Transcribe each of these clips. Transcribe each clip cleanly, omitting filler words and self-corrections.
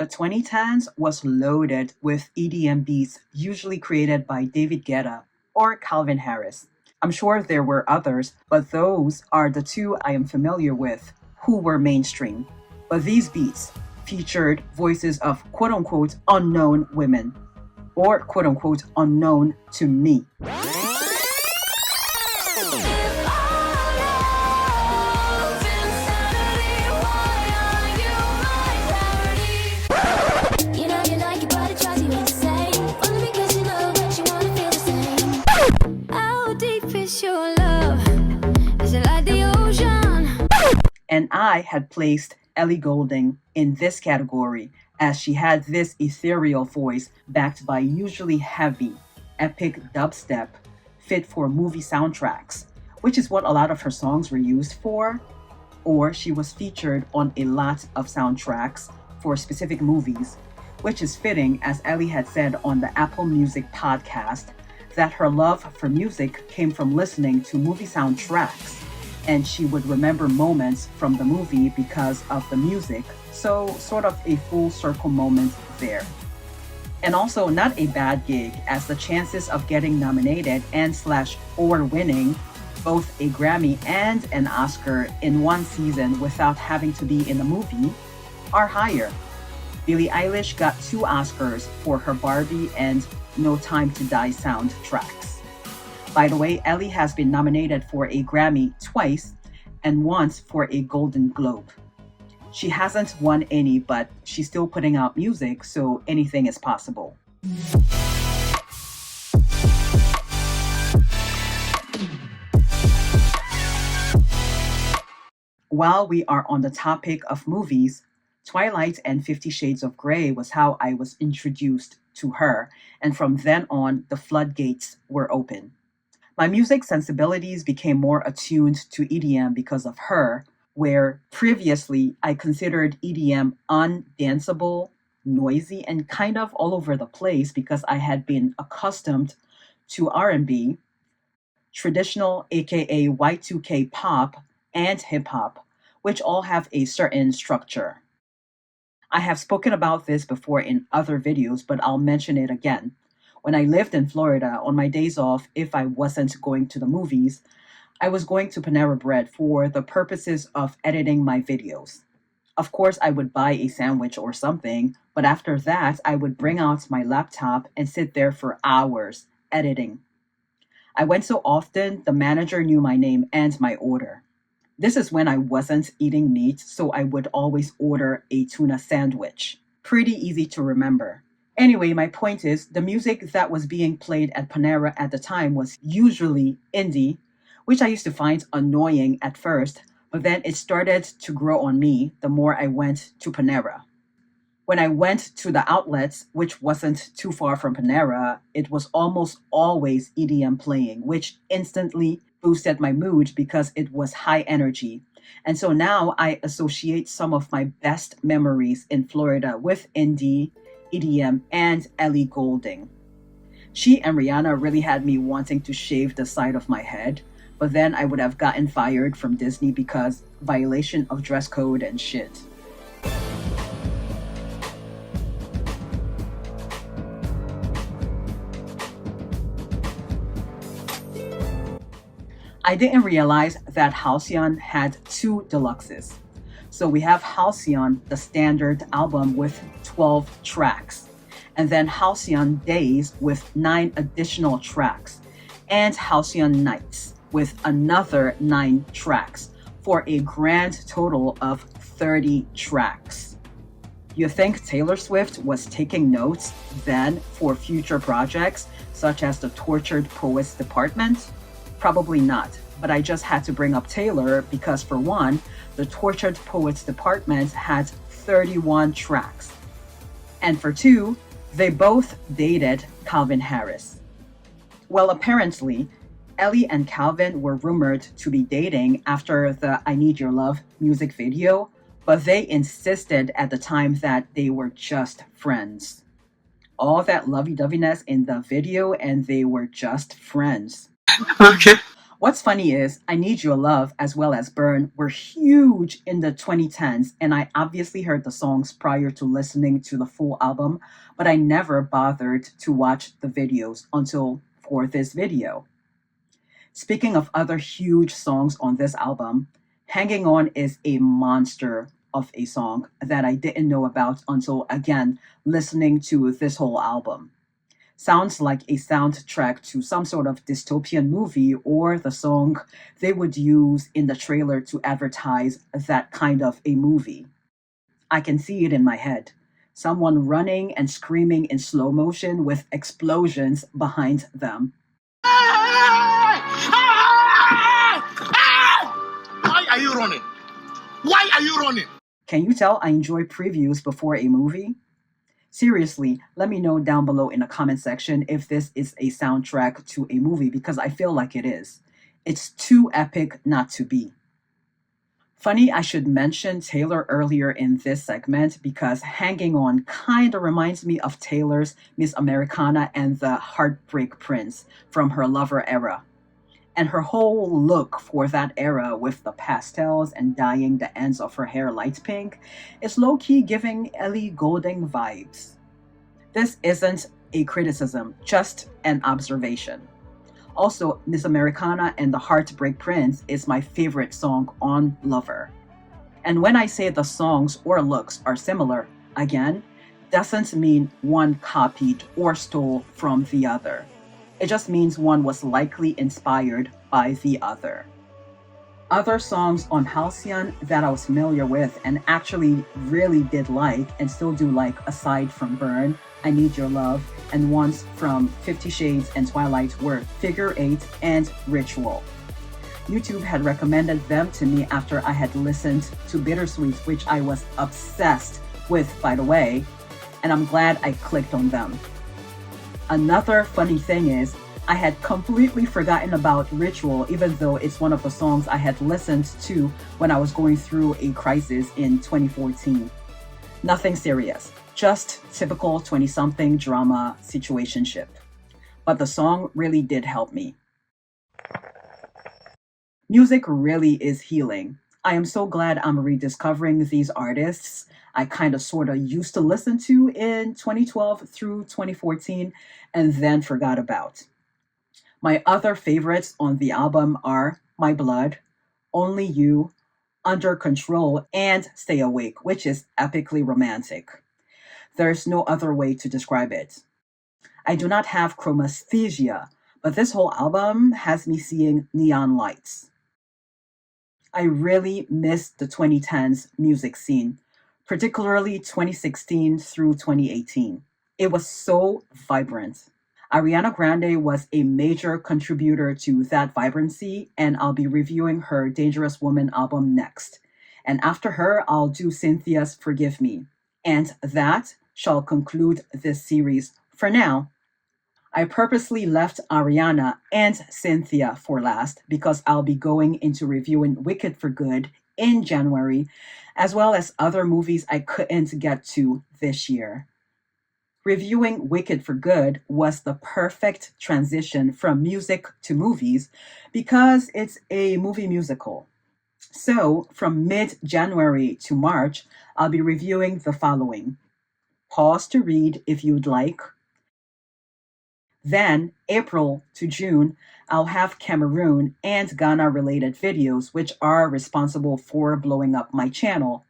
The 2010s was loaded with EDM beats usually created by David Guetta or Calvin Harris. I'm sure there were others, but those are the two I am familiar with who were mainstream. But these beats featured voices of quote unquote unknown women, or quote unquote unknown to me. And I had placed Ellie Goulding in this category as she had this ethereal voice backed by usually heavy, epic dubstep fit for movie soundtracks, which is what a lot of her songs were used for, or she was featured on a lot of soundtracks for specific movies, which is fitting as Ellie had said on the Apple Music podcast that her love for music came from listening to movie soundtracks, and she would remember moments from the movie because of the music, so sort of a full circle moment there. And also not a bad gig, as the chances of getting nominated and/or winning both a Grammy and an Oscar in one season without having to be in the movie are higher. Billie Eilish got 2 Oscars for her Barbie and No Time to Die soundtracks. By the way, Ellie has been nominated for a Grammy twice and once for a Golden Globe. She hasn't won any, but she's still putting out music, so anything is possible. While we are on the topic of movies, Twilight and 50 Shades of Grey was how I was introduced to her, and from then on, the floodgates were open. My music sensibilities became more attuned to EDM because of her, where previously I considered EDM undanceable, noisy, and kind of all over the place because I had been accustomed to R&B, traditional aka Y2K pop, and hip hop, which all have a certain structure. I have spoken about this before in other videos, but I'll mention it again. When I lived in Florida, on my days off, if I wasn't going to the movies, I was going to Panera Bread for the purposes of editing my videos. Of course, I would buy a sandwich or something, but after that, I would bring out my laptop and sit there for hours editing. I went so often, the manager knew my name and my order. This is when I wasn't eating meat, so I would always order a tuna sandwich. Pretty easy to remember. Anyway, my point is, the music that was being played at Panera at the time was usually indie, which I used to find annoying at first, but then it started to grow on me the more I went to Panera. When I went to the outlets, which wasn't too far from Panera, it was almost always EDM playing, which instantly boosted my mood because it was high energy. And so now I associate some of my best memories in Florida with indie, EDM, and Ellie Goulding. She and Rihanna really had me wanting to shave the side of my head, but then I would have gotten fired from Disney because violation of dress code and shit. I didn't realize that Halcyon had 2 deluxes. So we have Halcyon, the standard album with 12 tracks, and then Halcyon Days with 9 additional tracks, and Halcyon Nights with another 9 tracks for a grand total of 30 tracks. You think Taylor Swift was taking notes then for future projects such as the Tortured Poets Department? Probably not, but I just had to bring up Taylor because, for one, the Tortured Poets Department had 31 tracks. And for 2, they both dated Calvin Harris. Well, apparently, Ellie and Calvin were rumored to be dating after the I Need Your Love music video, but they insisted at the time that they were just friends. All that lovey-doveyness in the video, and they were just friends. Okay. What's funny is I Need Your Love as well as Burn were huge in the 2010s, and I obviously heard the songs prior to listening to the full album, but I never bothered to watch the videos until for this video. Speaking of other huge songs on this album, Hanging On is a monster of a song that I didn't know about until again listening to this whole album. Sounds like a soundtrack to some sort of dystopian movie or the song they would use in the trailer to advertise that kind of a movie. I can see it in my head. Someone running and screaming in slow motion with explosions behind them. Why are you running? Why are you running? Can you tell I enjoy previews before a movie? Seriously, let me know down below in the comment section if this is a soundtrack to a movie because I feel like it is. It's too epic not to be. Funny, I should mention Taylor earlier in this segment because Hanging On kind of reminds me of Taylor's Miss Americana and the Heartbreak Prince from her Lover era. And her whole look for that era with the pastels and dyeing the ends of her hair light pink is low-key giving Ellie Goulding vibes. This isn't a criticism, just an observation. Also, Miss Americana and the Heartbreak Prince is my favorite song on Lover. And when I say the songs or looks are similar, again, doesn't mean one copied or stole from the other. It just means one was likely inspired by the other. Other songs on Halcyon that I was familiar with and actually really did like and still do like aside from Burn, I Need Your Love, and ones from 50 Shades and Twilight were Figure 8 and Ritual. YouTube had recommended them to me after I had listened to Bittersweet, which I was obsessed with, by the way, and I'm glad I clicked on them. Another funny thing is, I had completely forgotten about Ritual, even though it's one of the songs I had listened to when I was going through a crisis in 2014. Nothing serious, just typical 20-something drama situationship. But the song really did help me. Music really is healing. I am so glad I'm rediscovering these artists I kind of sort of used to listen to in 2012 through 2014 and then forgot about. My other favorites on the album are My Blood, Only You, Under Control, and Stay Awake, which is epically romantic. There's no other way to describe it. I do not have chromesthesia, but this whole album has me seeing neon lights. I really miss the 2010s music scene, particularly 2016 through 2018. It was so vibrant. Ariana Grande was a major contributor to that vibrancy, and I'll be reviewing her Dangerous Woman album next. And after her, I'll do Cynthia's Forgive Me. And that shall conclude this series for now. I purposely left Ariana and Cynthia for last because I'll be going into reviewing Wicked for Good in January, as well as other movies I couldn't get to this year. Reviewing Wicked for Good was the perfect transition from music to movies because it's a movie musical. So, from mid-January to March, I'll be reviewing the following. Pause to read if you'd like. Then, April to June, I'll have Cameroon and Ghana-related videos, which are responsible for blowing up my channel.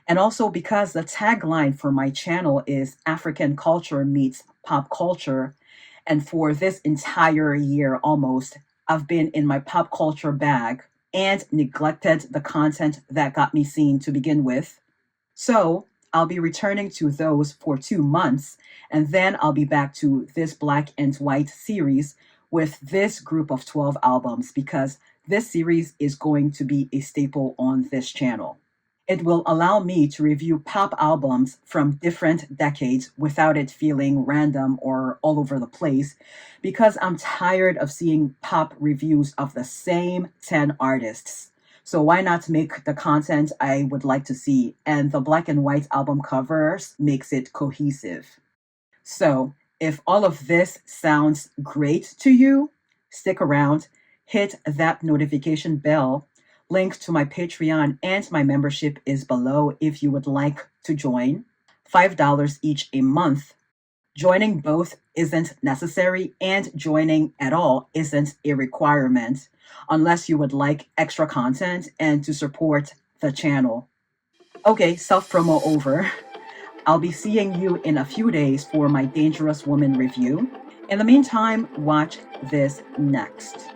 And also because the tagline for my channel is African culture meets pop culture. And for this entire year almost, I've been in my pop culture bag and neglected the content that got me seen to begin with. So I'll be returning to those for 2 months, and then I'll be back to this Black and White series with this group of 12 albums because this series is going to be a staple on this channel. It will allow me to review pop albums from different decades without it feeling random or all over the place because I'm tired of seeing pop reviews of the same 10 artists. So why not make the content I would like to see? And the Black and White album covers makes it cohesive. So if all of this sounds great to you, stick around, hit that notification bell. Link to my Patreon and my membership is below if you would like to join. $5 each a month. Joining both isn't necessary, and joining at all isn't a requirement unless you would like extra content and to support the channel. Okay, self-promo over. I'll be seeing you in a few days for my Dangerous Woman review. In the meantime, watch this next.